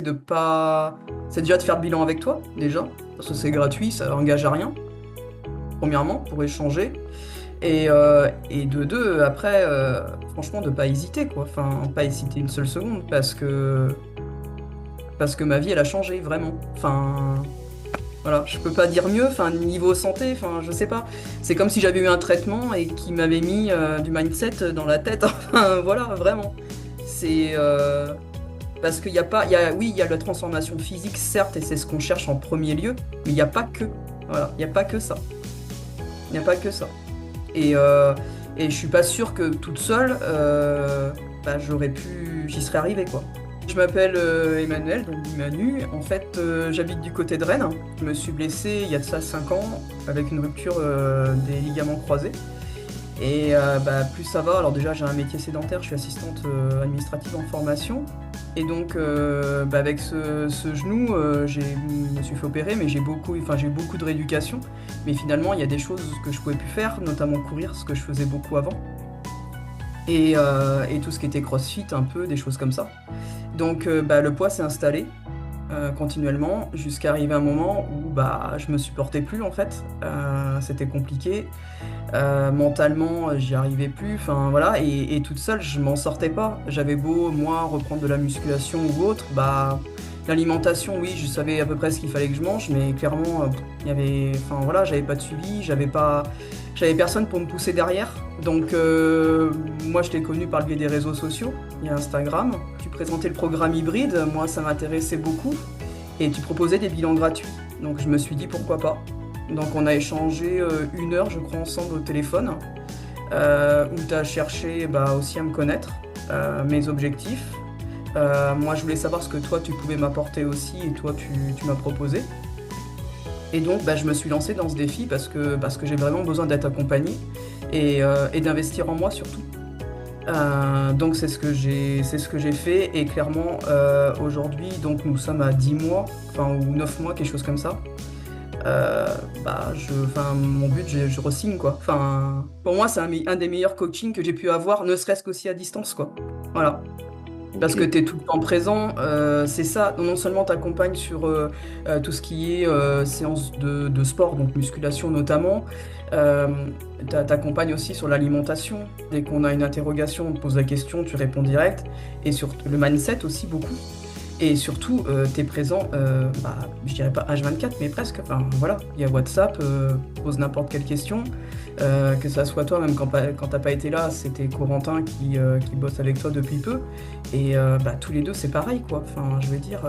de pas... C'est déjà de faire le bilan avec toi, déjà, parce que c'est gratuit, ça engage à rien, premièrement, pour échanger. Et de deux, après, franchement, de pas hésiter, quoi. Enfin, pas hésiter une seule seconde, parce que ma vie, elle a changé, vraiment. Enfin, voilà, je peux pas dire mieux, enfin, niveau santé, enfin, je sais pas. C'est comme si j'avais eu un traitement et qui m'avait mis du mindset dans la tête. Enfin, voilà, vraiment. C'est... parce qu'il y a pas... oui, il y a la transformation physique, certes, et c'est ce qu'on cherche en premier lieu, mais il n'y a pas que. Voilà, il n'y a pas que ça. Il n'y a pas que ça. Et je suis pas sûre que toute seule, j'y serais arrivée, quoi. Je m'appelle Emmanuel, donc dit Manu. En fait, j'habite du côté de Rennes. Je me suis blessé il y a de ça 5 ans avec une rupture des ligaments croisés. Et plus ça va, alors déjà j'ai un métier sédentaire, je suis assistante administrative en formation. Et donc avec ce genou, je me suis fait opérer, mais j'ai eu beaucoup de rééducation. Mais finalement, il y a des choses que je pouvais plus faire, notamment courir, ce que je faisais beaucoup avant. Et tout ce qui était crossfit, un peu, des choses comme ça. Donc le poids s'est installé continuellement jusqu'à arriver un moment où je me supportais plus en fait. C'était compliqué. Mentalement, j'y arrivais plus. Enfin voilà, et toute seule, je m'en sortais pas. J'avais beau moi reprendre de la musculation ou autre, l'alimentation, oui, je savais à peu près ce qu'il fallait que je mange, mais clairement, enfin voilà, j'avais pas de suivi, j'avais personne pour me pousser derrière. Donc moi, je t'ai connu par le biais des réseaux sociaux. Il y a Instagram. Tu présentais le programme hybride. Moi, ça m'intéressait beaucoup. Et tu proposais des bilans gratuits. Donc je me suis dit pourquoi pas. Donc on a échangé 1 heure, je crois, ensemble au téléphone, où tu as cherché aussi à me connaître, mes objectifs. Moi, je voulais savoir ce que toi, tu pouvais m'apporter aussi, et toi, tu m'as proposé. Et donc, je me suis lancé dans ce défi parce que j'ai vraiment besoin d'être accompagné et d'investir en moi surtout. Donc c'est ce que j'ai fait, et clairement aujourd'hui, donc nous sommes à 10 mois, enfin ou 9 mois, quelque chose comme ça. Mon but, je re-signe quoi. Enfin, pour moi, c'est un des meilleurs coachings que j'ai pu avoir, ne serait-ce qu'aussi à distance quoi. Voilà. Parce que Ok. tu es tout le temps présent, c'est ça. Non seulement tu accompagnes sur tout ce qui est séance de sport, donc musculation notamment, euh, t'accompagnes aussi sur l'alimentation. Dès qu'on a une interrogation, on te pose la question, tu réponds direct. Et sur le mindset aussi beaucoup. Et surtout, tu es présent, je dirais pas H24, mais presque. Enfin, voilà, il y a WhatsApp, pose n'importe quelle question. Que ça soit toi, même quand t'as pas été là, c'était Corentin qui bosse avec toi depuis peu. Et tous les deux, c'est pareil, quoi. Enfin, je veux dire,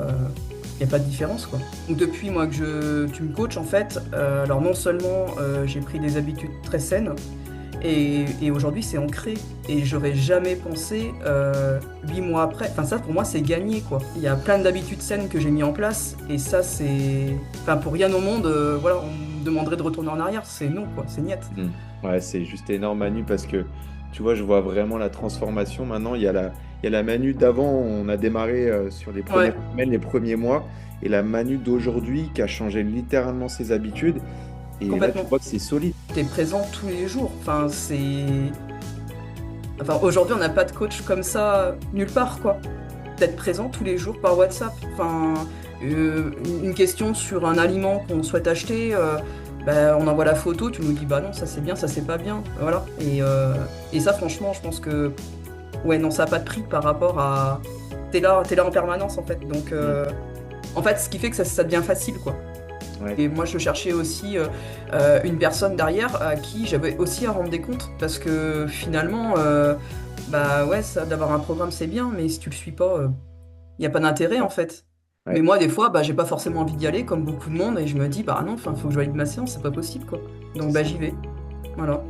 il n'y a pas de différence, quoi. Donc, depuis, moi, que tu me coaches, en fait, alors non seulement j'ai pris des habitudes très saines, et aujourd'hui, c'est ancré. Et j'aurais jamais pensé, 8 mois après. Enfin, ça, pour moi, c'est gagné, quoi. Il y a plein d'habitudes saines que j'ai mis en place. Et ça, c'est. Enfin, pour rien au monde, voilà, on me demanderait de retourner en arrière. C'est non, quoi. C'est niet. Hmm. Ouais, c'est juste énorme, Manu, parce que tu vois, je vois vraiment la transformation. Maintenant, il y a la Manu d'avant, on a démarré sur les premières Ouais, semaines, les premiers mois, et la Manu d'aujourd'hui qui a changé littéralement ses habitudes. Et là, tu complètement. vois que c'est solide. T'es présent tous les jours. Enfin, c'est. Enfin, aujourd'hui, on n'a pas de coach comme ça nulle part, quoi. D'être présent tous les jours par WhatsApp. Enfin, une question sur un aliment qu'on souhaite acheter, on envoie la photo, tu nous dis bah non, ça c'est bien, ça c'est pas bien. Voilà. Et ça, franchement, je pense que ouais, non, ça n'a pas de prix par rapport à. T'es là en permanence en fait. Donc, Hmm. en fait, ce qui fait que ça devient facile, quoi. Ouais. Et moi, je cherchais aussi une personne derrière à qui j'avais aussi à rendre des comptes. Parce que finalement, ouais, ça, d'avoir un programme, c'est bien, mais si tu le suis pas, il n'y a pas d'intérêt en fait. Mais Ouais. moi, des fois, j'ai pas forcément envie d'y aller, comme beaucoup de monde, et je me dis, bah non, enfin, faut que je valide ma séance, c'est pas possible, quoi. C'est Donc, ça. j'y vais. Voilà.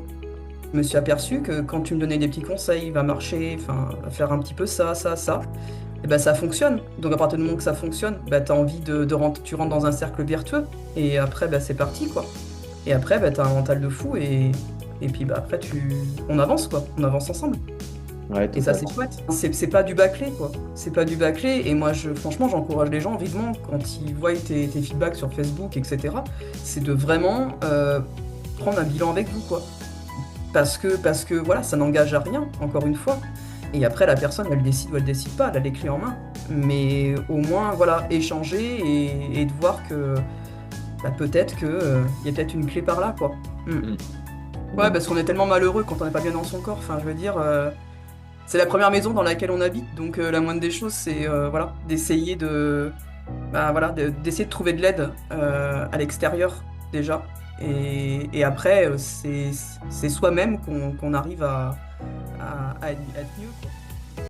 Je me suis aperçu que quand tu me donnais des petits conseils, va marcher, enfin, va faire un petit peu ça, ça, ça, et ça fonctionne. Donc à partir du moment que ça fonctionne, t'as envie tu rentres dans un cercle vertueux, et après, c'est parti, quoi. Et après, t'as un mental de fou, et puis après, on avance, quoi. On avance ensemble. Ouais, Et ça, c'est totalement. chouette. C'est pas du bâclé, quoi. C'est pas du bâclé, et moi, franchement, j'encourage les gens vivement, quand ils voient tes feedbacks sur Facebook, etc., c'est de vraiment prendre un bilan avec vous, quoi. Parce que voilà, ça n'engage à rien, encore une fois. Et après, la personne, elle décide ou elle décide pas, elle a les clés en main. mais au moins, voilà, échanger et de voir que bah, peut-être que, y a peut-être une clé par là, quoi. Mm. Mm. Ouais, Ouais. parce qu'on est tellement malheureux quand on n'est pas bien dans son corps. Enfin, je veux dire, c'est la première maison dans laquelle on habite, donc la moindre des choses, c'est voilà, d'essayer bah, voilà, d'essayer de trouver de l'aide à l'extérieur déjà. Et après, c'est soi-même qu'on arrive à être mieux, quoi.